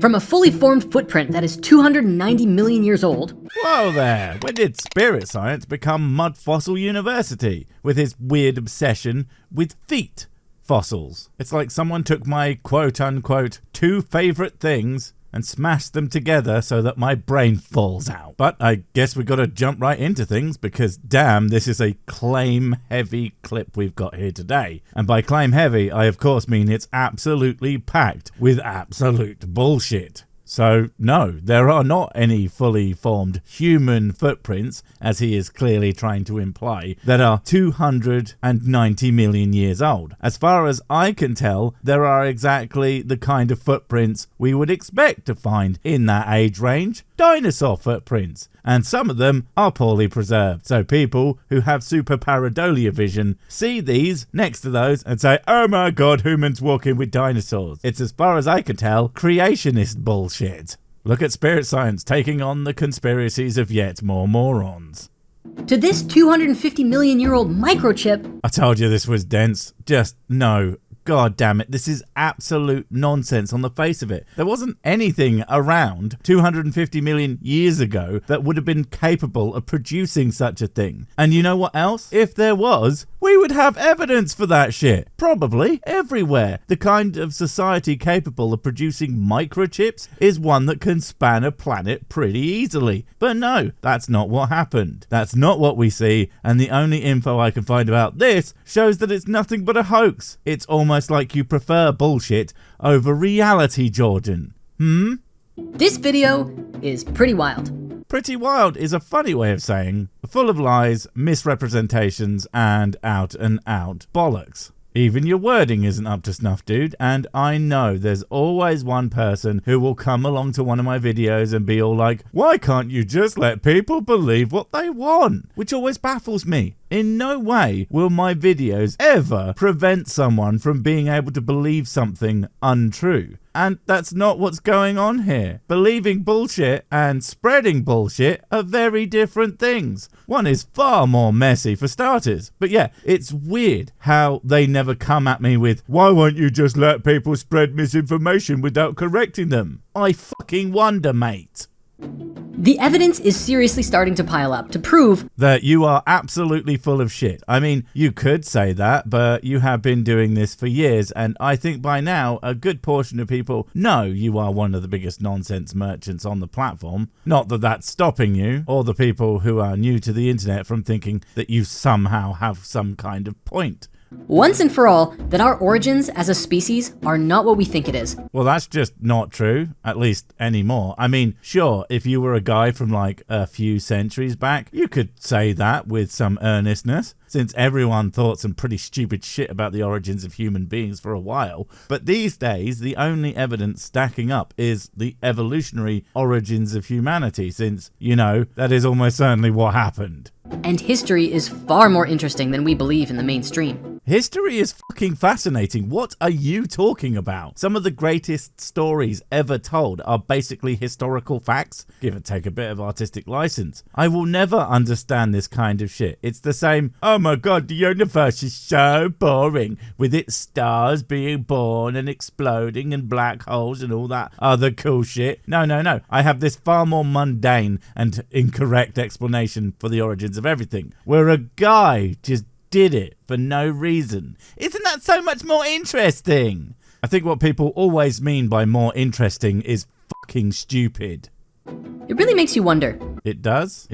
From a fully formed footprint that is 290 million years old. Whoa there, when did spirit science become Mud Fossil University with his weird obsession with feet fossils? It's like someone took my quote-unquote 2 favourite things and smashed them together so that my brain falls out. But I guess we gotta jump right into things because damn, this is a claim-heavy clip we've got here today. And by claim-heavy, I of course mean it's absolutely packed with absolute bullshit. So no, there are not any fully formed human footprints, as he is clearly trying to imply, that are 290 million years old. As far as I can tell, there are exactly the kind of footprints we would expect to find in that age range. Dinosaur footprints, and some of them are poorly preserved. So people who have super pareidolia vision see these next to those and say, oh my god, humans walking with dinosaurs. It's, as far as I can tell, creationist bullshit. Look at spirit science taking on the conspiracies of yet more morons. To this 250 million year old microchip. I told you this was dense. Just no. God damn it, this is absolute nonsense on the face of it. There wasn't anything around 250 million years ago that would have been capable of producing such a thing. And you know what else? If there was, we would have evidence for that shit. Probably everywhere. The kind of society capable of producing microchips is one that can span a planet pretty easily. But no, that's not what happened. That's not what we see, and the only info I can find about this shows that it's nothing but a hoax. It's almost like you prefer bullshit over reality, Jordan. This video is pretty wild. Pretty wild is a funny way of saying full of lies, misrepresentations, and out bollocks. Even your wording isn't up to snuff, dude, and I know there's always one person who will come along to one of my videos and be all like, why can't you just let people believe what they want? Which always baffles me. In no way will my videos ever prevent someone from being able to believe something untrue. And that's not what's going on here. Believing bullshit and spreading bullshit are very different things. One is far more messy for starters. But yeah, it's weird how they never come at me with, why won't you just let people spread misinformation without correcting them? I fucking wonder, mate. The evidence is seriously starting to pile up to prove that you are absolutely full of shit. I mean, you could say that, but you have been doing this for years, and I think by now a good portion of people know you are one of the biggest nonsense merchants on the platform. Not that that's stopping you, or the people who are new to the internet from thinking that you somehow have some kind of point. Once and for all, that our origins as a species are not what we think it is. Well, that's just not true, at least anymore. I mean, sure, if you were a guy from like a few centuries back, you could say that with some earnestness, since everyone thought some pretty stupid shit about the origins of human beings for a while. But these days, the only evidence stacking up is the evolutionary origins of humanity, since, you know, that is almost certainly what happened. And history is far more interesting than we believe in the mainstream. History is fucking fascinating. What are you talking about? Some of the greatest stories ever told are basically historical facts, give or take a bit of artistic license. I will never understand this kind of shit. It's the same, oh my god, the universe is so boring, with its stars being born and exploding and black holes and all that other cool shit. No. I have this far more mundane and incorrect explanation for the origins of everything, where a guy just did it for no reason. Isn't that so much more interesting? I think what people always mean by more interesting is fucking stupid. It really makes you wonder. It does.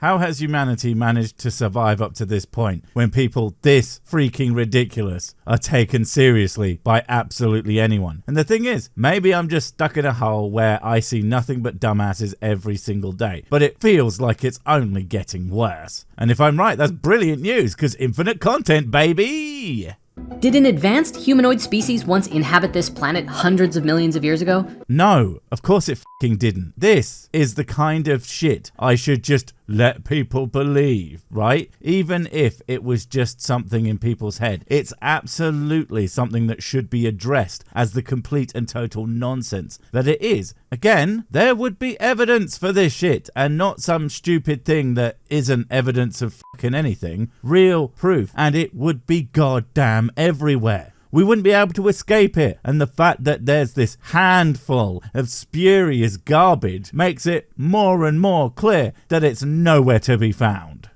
How has humanity managed to survive up to this point when people this freaking ridiculous are taken seriously by absolutely anyone? And the thing is, maybe I'm just stuck in a hole where I see nothing but dumbasses every single day, but it feels like it's only getting worse. And if I'm right, that's brilliant news, because infinite content, baby! Did an advanced humanoid species once inhabit this planet hundreds of millions of years ago? No, of course it fucking didn't. This is the kind of shit I should just let people believe, right? Even if it was just something in people's head, it's absolutely something that should be addressed as the complete and total nonsense that it is. Again, there would be evidence for this shit, and not some stupid thing that isn't evidence of fucking anything. Real proof, and it would be goddamn everywhere. We wouldn't be able to escape it. And the fact that there's this handful of spurious garbage makes it more and more clear that it's nowhere to be found.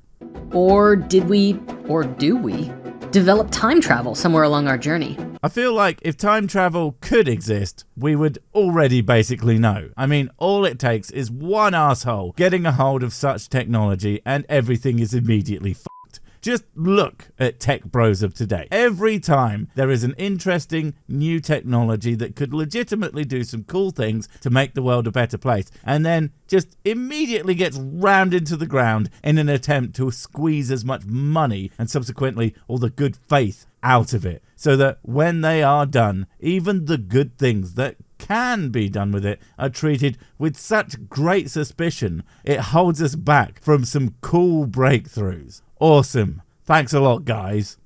Or did we, or do we, develop time travel somewhere along our journey? I feel like if time travel could exist, we would already basically know. I mean, all it takes is one asshole getting a hold of such technology and everything is immediately fucked. Just look at tech bros of today. Every time there is an interesting new technology that could legitimately do some cool things to make the world a better place, and then just immediately gets rammed into the ground in an attempt to squeeze as much money and subsequently all the good faith out of it, so that when they are done, even the good things that can be done with it are treated with such great suspicion, it holds us back from some cool breakthroughs. Awesome. Thanks a lot, guys.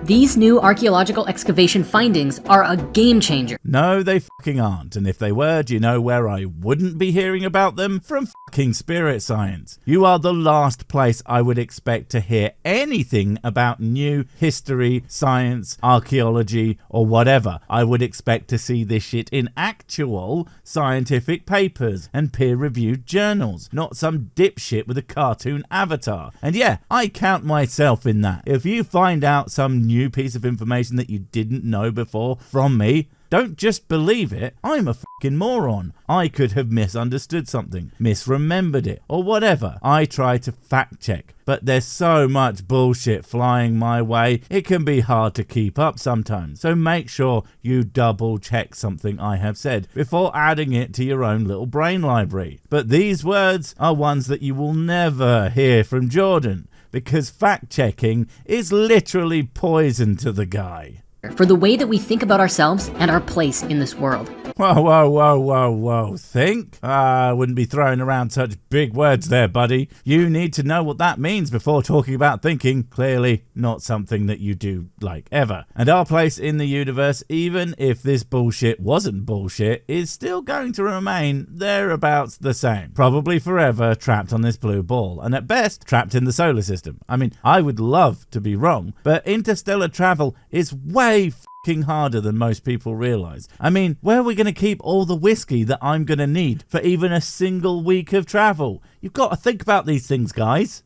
These new archaeological excavation findings are a game changer. No, they fucking aren't. And if they were, do you know where I wouldn't be hearing about them? From fucking Spirit Science. You are the last place I would expect to hear anything about new history, science, archaeology, or whatever. I would expect to see this shit in actual scientific papers and peer-reviewed journals, not some dipshit with a cartoon avatar. And yeah, I count myself in that. If you find out some new piece of information that you didn't know before from me, don't just believe it. I'm a fucking moron. I could have misunderstood something, misremembered it, or whatever. I try to fact check, but there's so much bullshit flying my way, it can be hard to keep up sometimes. So make sure you double check something I have said before adding it to your own little brain library. But these words are ones that you will never hear from Jordan, because fact checking is literally poison to the guy. For the way that we think about ourselves and our place in this world. Whoa. Think? I wouldn't be throwing around such big words there, buddy. You need to know what that means before talking about thinking. Clearly not something that you do, like, ever. And our place in the universe, even if this bullshit wasn't bullshit, is still going to remain thereabouts the same. Probably forever trapped on this blue ball, and at best, trapped in the solar system. I mean, I would love to be wrong, but interstellar travel is way fucking harder than most people realize. I mean, where are we going to keep all the whiskey that I'm going to need for even a single week of travel? You've got to think about these things, guys.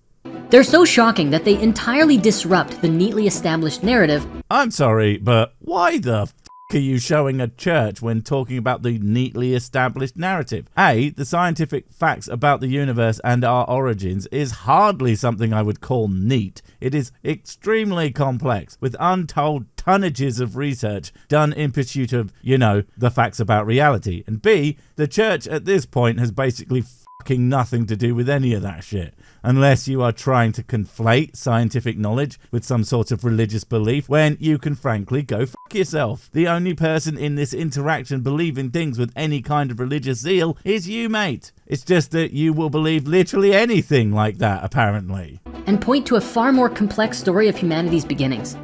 They're so shocking that they entirely disrupt the neatly established narrative. I'm sorry, but why the f*** are you showing a church when talking about the neatly established narrative? A, the scientific facts about the universe and our origins is hardly something I would call neat. It is extremely complex, with untold tonnages of research done in pursuit of, the facts about reality. And B, the church at this point has basically fucking nothing to do with any of that shit. Unless you are trying to conflate scientific knowledge with some sort of religious belief, when you can frankly go fuck yourself. The only person in this interaction believing things with any kind of religious zeal is you, mate. It's just that you will believe literally anything like that, apparently. And point to a far more complex story of humanity's beginnings.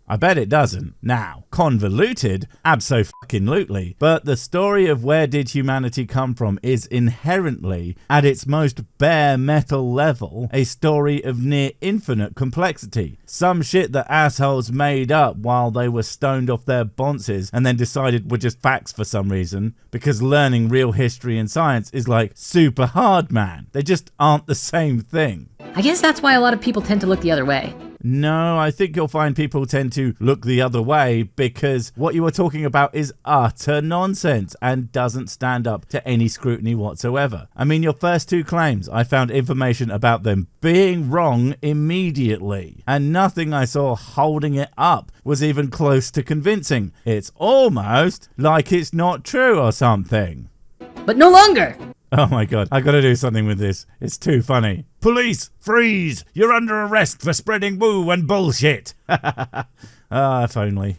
I bet it doesn't. Now, convoluted? Abso-fucking-lutely. But the story of where did humanity come from is inherently, at its most bare metal level, a story of near infinite complexity. Some shit that assholes made up while they were stoned off their bonces and then decided were just facts for some reason, because learning real history and science is like super hard, man. They just aren't the same thing. I guess that's why a lot of people tend to look the other way. No, I think you'll find people tend to look the other way because what you are talking about is utter nonsense and doesn't stand up to any scrutiny whatsoever. I mean, your first two claims, I found information about them being wrong immediately, and nothing I saw holding it up was even close to convincing. It's almost like it's not true or something. But no longer! Oh my god, I gotta do something with this. It's too funny. Police, freeze! You're under arrest for spreading woo and bullshit! If only.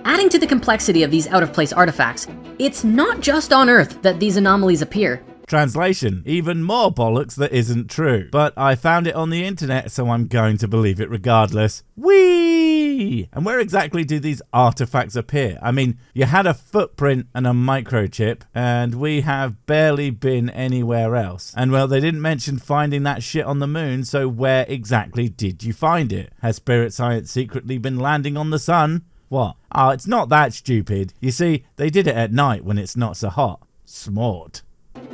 Adding to the complexity of these out-of-place artifacts, it's not just on Earth that these anomalies appear. Translation, even more bollocks that isn't true. But I found it on the internet, so I'm going to believe it regardless. Whee! And where exactly do these artifacts appear? I mean, you had a footprint and a microchip, and we have barely been anywhere else. And well, they didn't mention finding that shit on the moon, so where exactly did you find it? Has Spirit Science secretly been landing on the sun? What? Oh, it's not that stupid. You see, they did it at night when it's not so hot. Smart.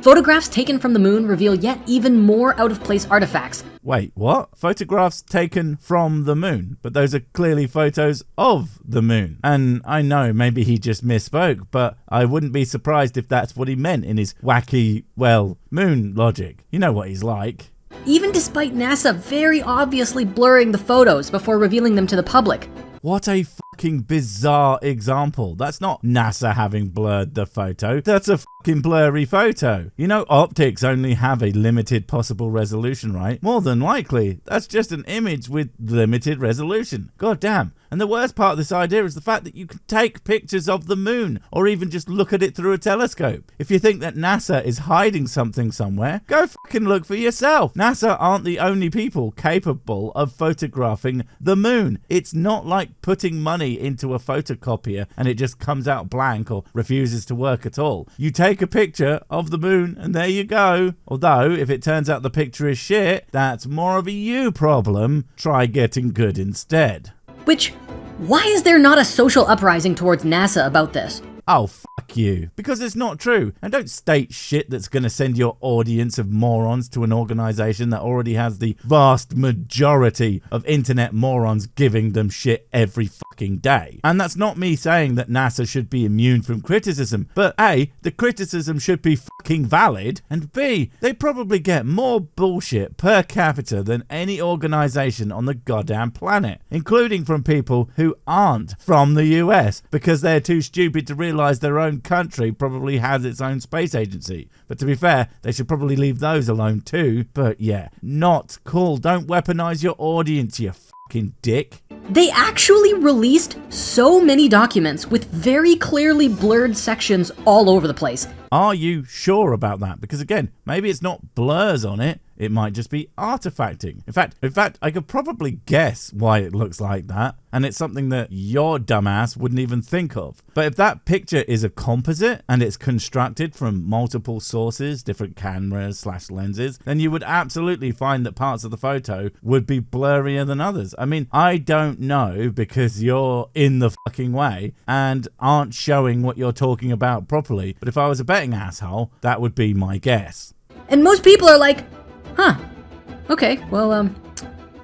Photographs taken from the moon reveal yet even more out-of-place artifacts. Wait, what? Photographs taken from the moon? But those are clearly photos of the moon. And I know maybe he just misspoke, but I wouldn't be surprised if that's what he meant in his wacky, well, moon logic. You know what he's like. Even despite NASA very obviously blurring the photos before revealing them to the public. What a fucking bizarre example. That's not NASA having blurred the photo. That's a fucking blurry photo. You know, optics only have a limited possible resolution, right? More than likely, that's just an image with limited resolution. God damn. And the worst part of this idea is the fact that you can take pictures of the moon or even just look at it through a telescope. If you think that NASA is hiding something somewhere, go fucking look for yourself. NASA aren't the only people capable of photographing the moon. It's not like putting money into a photocopier and it just comes out blank or refuses to work at all. You take a picture of the moon and there you go. Although, if it turns out the picture is shit, that's more of a you problem. Try getting good instead. Which, why is there not a social uprising towards NASA about this? Oh, fuck you. Because it's not true. And don't state shit that's going to send your audience of morons to an organization that already has the vast majority of internet morons giving them shit every fucking day. And that's not me saying that NASA should be immune from criticism. But A, the criticism should be fucking valid. And B, they probably get more bullshit per capita than any organization on the goddamn planet. Including from people who aren't from the US. Because they're too stupid to realize their own country probably has its own space agency. But to be fair, they should probably leave those alone too. But yeah, not cool. Don't weaponize your audience, you fucking dick. They actually released so many documents with very clearly blurred sections all over the place. Are you sure about that? Because again, maybe it's not blurs on it. It might just be artifacting. In fact, I could probably guess why it looks like that. And it's something that your dumbass wouldn't even think of. But if that picture is a composite and it's constructed from multiple sources, different cameras / lenses, then you would absolutely find that parts of the photo would be blurrier than others. I mean, I don't know because you're in the fucking way and aren't showing what you're talking about properly. But if I was a betting asshole, that would be my guess. And most people are like, huh, okay, well,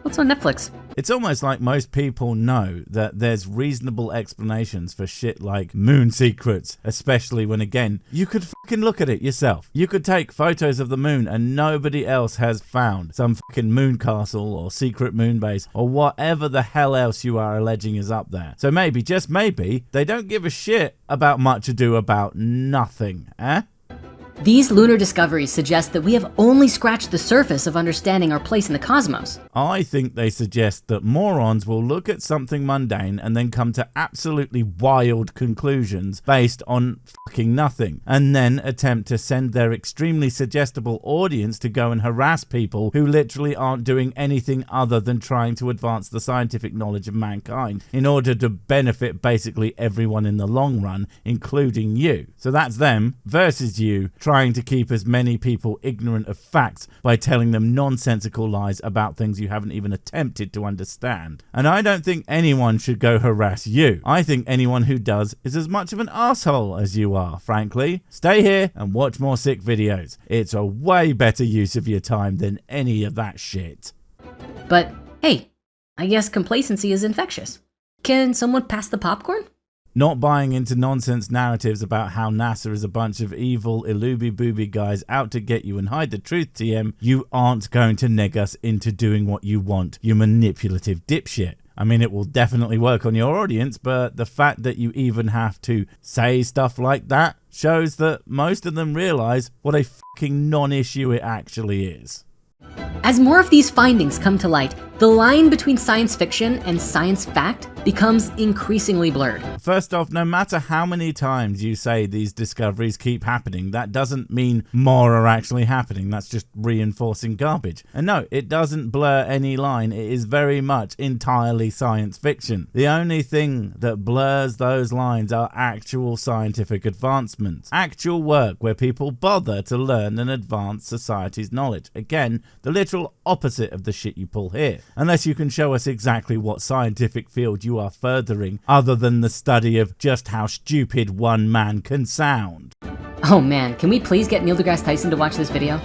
what's on Netflix? It's almost like most people know that there's reasonable explanations for shit like moon secrets, especially when, again, you could fucking look at it yourself. You could take photos of the moon and nobody else has found some fucking moon castle or secret moon base or whatever the hell else you are alleging is up there. So maybe, just maybe, they don't give a shit about much ado about nothing, eh? These lunar discoveries suggest that we have only scratched the surface of understanding our place in the cosmos. I think they suggest that morons will look at something mundane and then come to absolutely wild conclusions based on fucking nothing, and then attempt to send their extremely suggestible audience to go and harass people who literally aren't doing anything other than trying to advance the scientific knowledge of mankind in order to benefit basically everyone in the long run, including you. So that's them versus you, trying to keep as many people ignorant of facts by telling them nonsensical lies about things you haven't even attempted to understand. And I don't think anyone should go harass you. I think anyone who does is as much of an asshole as you are, frankly. Stay here and watch more sick videos. It's a way better use of your time than any of that shit. But hey, I guess complacency is infectious. Can someone pass the popcorn? Not buying into nonsense narratives about how NASA is a bunch of evil, illuby-booby guys out to get you and hide the truth, TM, you aren't going to neg us into doing what you want, you manipulative dipshit. I mean, it will definitely work on your audience, but the fact that you even have to say stuff like that shows that most of them realize what a fucking non-issue it actually is. As more of these findings come to light, the line between science fiction and science fact becomes increasingly blurred. First off, no matter how many times you say these discoveries keep happening, that doesn't mean more are actually happening. That's just reinforcing garbage. And no, it doesn't blur any line. It is very much entirely science fiction. The only thing that blurs those lines are actual scientific advancements. Actual work where people bother to learn and advance society's knowledge. Again, the literal opposite of the shit you pull here. unless you can show us exactly what scientific field you are furthering other than the study of just how stupid one man can sound. Oh man, can we please get Neil deGrasse Tyson to watch this video?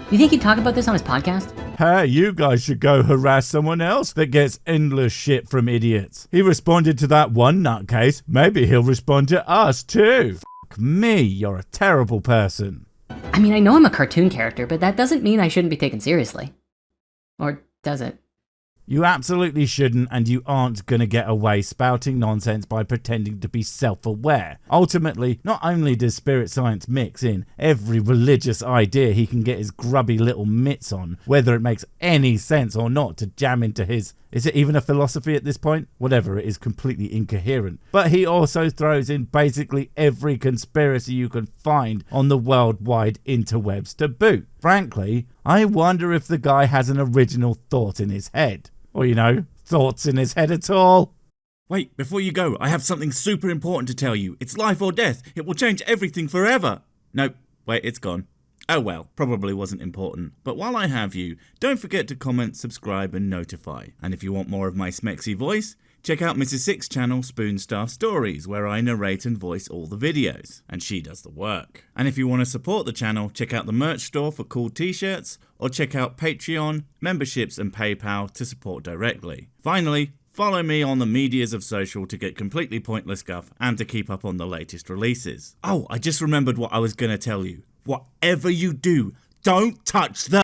You think he'd talk about this on his podcast? Hey, you guys should go harass someone else that gets endless shit from idiots. He responded to that one nutcase. Maybe he'll respond to us too. Fuck me, you're a terrible person. I mean, I know I'm a cartoon character, but that doesn't mean I shouldn't be taken seriously. Or does it? You absolutely shouldn't, and you aren't going to get away spouting nonsense by pretending to be self-aware. Ultimately, not only does spirit science mix in every religious idea he can get his grubby little mitts on, whether it makes any sense or not to jam into his... Is it even a philosophy at this point? Whatever, it is completely incoherent. But he also throws in basically every conspiracy you can find on the worldwide interwebs to boot. Frankly, I wonder if the guy has an original thought in his head. Or, you know, thoughts in his head at all. Wait, before you go, I have something super important to tell you. It's life or death. It will change everything forever. Nope, wait, it's gone. Oh well, probably wasn't important. But while I have you, don't forget to comment, subscribe and notify. And if you want more of my smexy voice, check out Mrs. Six's channel Spoonstaff Stories, where I narrate and voice all the videos, and she does the work. And if you want to support the channel, check out the merch store for cool t-shirts, or check out Patreon, memberships and PayPal to support directly. Finally, follow me on the medias of social to get completely pointless guff and to keep up on the latest releases. Oh, I just remembered what I was going to tell you. Whatever you do, don't touch the...